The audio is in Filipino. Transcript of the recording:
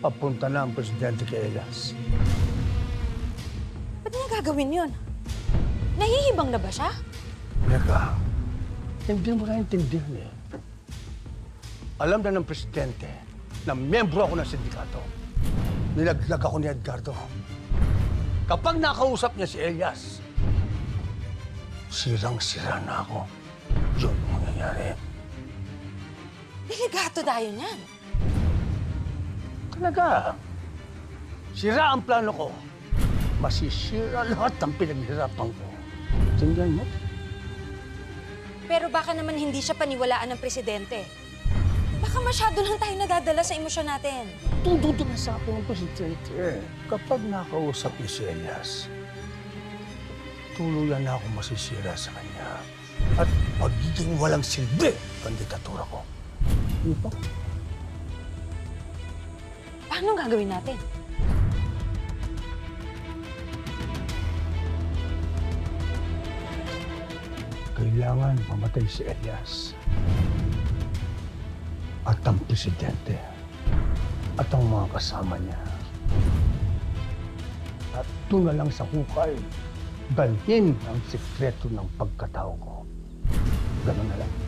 papunta na ang presidente kay Elias. Ba't niya gagawin yun? Nahihibang na ba siya? Teka, hindi mo naintindihan eh. Alam na ng presidente na membro ako ng sindikato. Nilaglag ako ni Edgardo. Kapag nakausap niya si Elias, sirang-sira na ako. Yun ang mangyayari. Delegato tayo niyan. Talaga. Sira ang plano ko. Masisira lahat ng pinaghirapan ko. Tingnan mo. Pero baka naman hindi siya paniwalaan ng presidente. Baka masyado lang tayo nadadala sa emosyon natin. Tututo na sa akin ng presidente. Kapag nakausap niya si Elias, tuluyan na ako masisira sa kanya. At pagiging walang silbi ang diktatura ko. Ano ba? Paano gagawin natin? Kailangan mamatay si Elias. At ang presidente. At ang mga kasama niya. At doon na lang sa hukay, dalhin ang sikreto ng pagkatao ko. Ganun na lang.